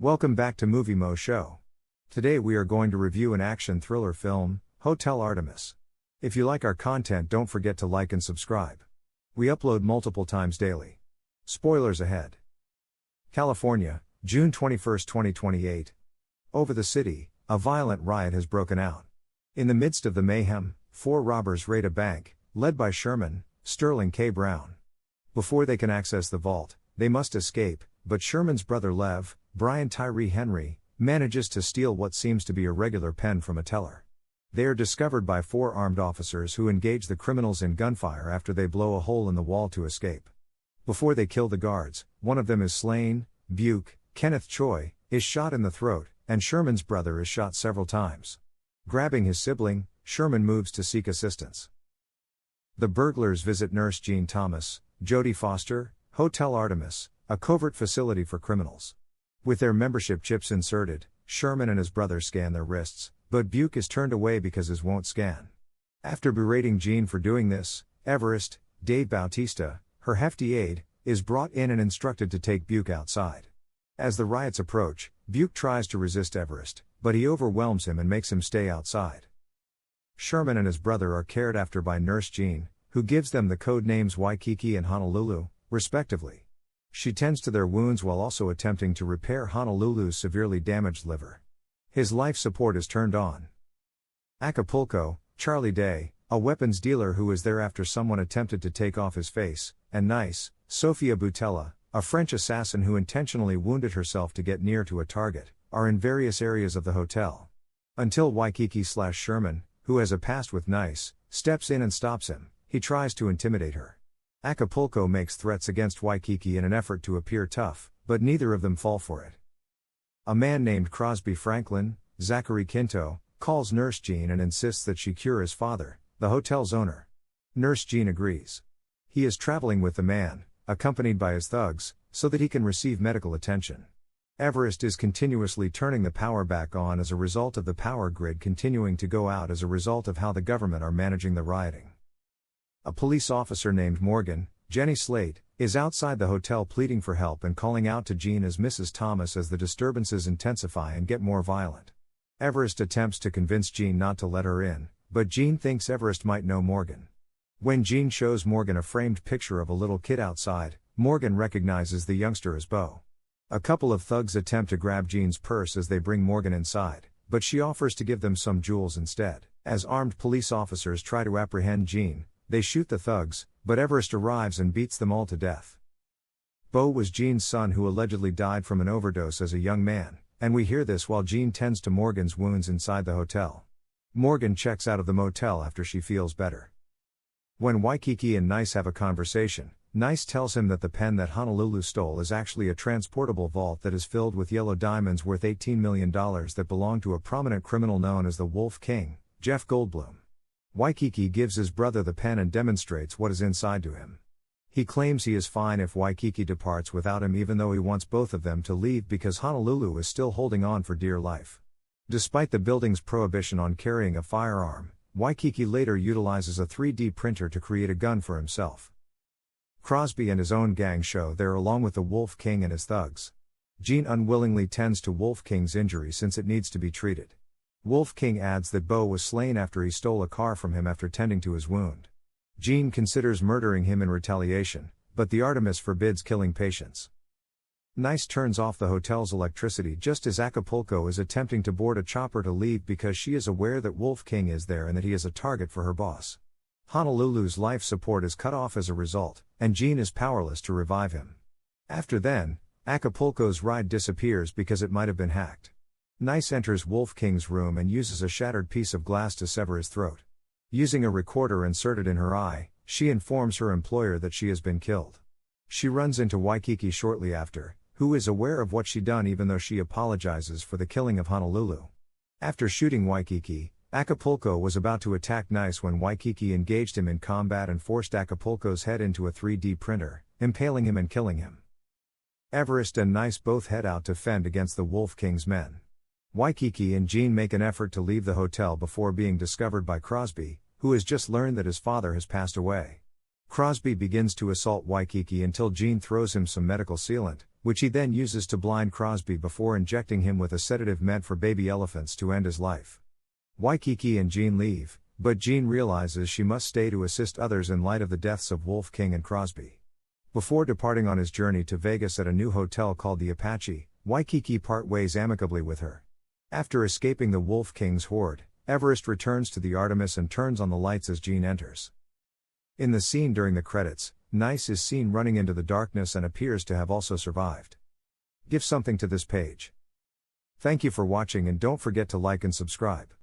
Welcome back to Movie Moshow. Today we are going to review an action thriller film, Hotel Artemis. If you like our content, don't forget to like and subscribe. We upload multiple times daily. Spoilers ahead. California, June 21, 2028. Over the city, a violent riot has broken out. In the midst of the mayhem, 4 robbers raid a bank, led by Sherman, Sterling K. Brown. Before they can access the vault, they must escape, but Sherman's brother Lev, Brian Tyree Henry, manages to steal what seems to be a regular pen from a teller. They are discovered by 4 armed officers who engage the criminals in gunfire after they blow a hole in the wall to escape. Before they kill the guards, one of them is slain. Buke, Kenneth Choi, is shot in the throat, and Sherman's brother is shot several times. Grabbing his sibling, Sherman moves to seek assistance. The burglars visit Nurse Jean Thomas, Jodie Foster, Hotel Artemis, a covert facility for criminals. With their membership chips inserted, Sherman and his brother scan their wrists, but Buke is turned away because his won't scan. After berating Jean for doing this, Everest, Dave Bautista, her hefty aide, is brought in and instructed to take Buke outside. As the riots approach, Buke tries to resist Everest, but he overwhelms him and makes him stay outside. Sherman and his brother are cared after by Nurse Jean, who gives them the code names Waikiki and Honolulu, respectively. She tends to their wounds while also attempting to repair Honolulu's severely damaged liver. His life support is turned on. Acapulco, Charlie Day, a weapons dealer who is there after someone attempted to take off his face, and Nice, Sofia Boutella, a French assassin who intentionally wounded herself to get near to a target, are in various areas of the hotel. Until Waikiki/Sherman, who has a past with Nice, steps in and stops him. He tries to intimidate her. Acapulco makes threats against Waikiki in an effort to appear tough, but neither of them fall for it. A man named Crosby Franklin, Zachary Quinto, calls Nurse Jean and insists that she cure his father, the hotel's owner. Nurse Jean agrees. He is traveling with the man, accompanied by his thugs, so that he can receive medical attention. Everest is continuously turning the power back on as a result of the power grid continuing to go out as a result of how the government are managing the rioting. A police officer named Morgan, Jenny Slate, is outside the hotel pleading for help and calling out to Jean as Mrs. Thomas as the disturbances intensify and get more violent. Everest attempts to convince Jean not to let her in, but Jean thinks Everest might know Morgan. When Jean shows Morgan a framed picture of a little kid outside, Morgan recognizes the youngster as Beau. A couple of thugs attempt to grab Jean's purse as they bring Morgan inside, but she offers to give them some jewels instead. As armed police officers try to apprehend Jean, they shoot the thugs, but Everest arrives and beats them all to death. Beau was Jean's son who allegedly died from an overdose as a young man, and we hear this while Jean tends to Morgan's wounds inside the hotel. Morgan checks out of the motel after she feels better. When Waikiki and Nice have a conversation, Nice tells him that the pen that Honolulu stole is actually a transportable vault that is filled with yellow diamonds worth $18 million that belong to a prominent criminal known as the Wolf King, Jeff Goldblum. Waikiki gives his brother the pen and demonstrates what is inside to him. He claims he is fine if Waikiki departs without him, even though he wants both of them to leave because Honolulu is still holding on for dear life. Despite the building's prohibition on carrying a firearm, Waikiki later utilizes a 3D printer to create a gun for himself. Crosby and his own gang show there along with the Wolf King and his thugs. Jean unwillingly tends to Wolf King's injury since it needs to be treated. Wolf King adds that Beau was slain after he stole a car from him after tending to his wound. Jean considers murdering him in retaliation, but the Artemis forbids killing patients. Nice turns off the hotel's electricity just as Acapulco is attempting to board a chopper to leave because she is aware that Wolf King is there and that he is a target for her boss. Honolulu's life support is cut off as a result, and Jean is powerless to revive him. After then, Acapulco's ride disappears because it might have been hacked. Nice enters Wolf King's room and uses a shattered piece of glass to sever his throat. Using a recorder inserted in her eye, she informs her employer that she has been killed. She runs into Waikiki shortly after, who is aware of what she done even though she apologizes for the killing of Honolulu. After shooting Waikiki, Acapulco was about to attack Nice when Waikiki engaged him in combat and forced Acapulco's head into a 3D printer, impaling him and killing him. Everest and Nice both head out to fend against the Wolf King's men. Waikiki and Jean make an effort to leave the hotel before being discovered by Crosby, who has just learned that his father has passed away. Crosby begins to assault Waikiki until Jean throws him some medical sealant, which he then uses to blind Crosby before injecting him with a sedative meant for baby elephants to end his life. Waikiki and Jean leave, but Jean realizes she must stay to assist others in light of the deaths of Wolf King and Crosby. Before departing on his journey to Vegas at a new hotel called the Apache, Waikiki part ways amicably with her. After escaping the Wolf King's horde, Everest returns to the Artemis and turns on the lights as Jean enters. In the scene during the credits, Nice is seen running into the darkness and appears to have also survived. Give something to this page. Thank you for watching and don't forget to like and subscribe.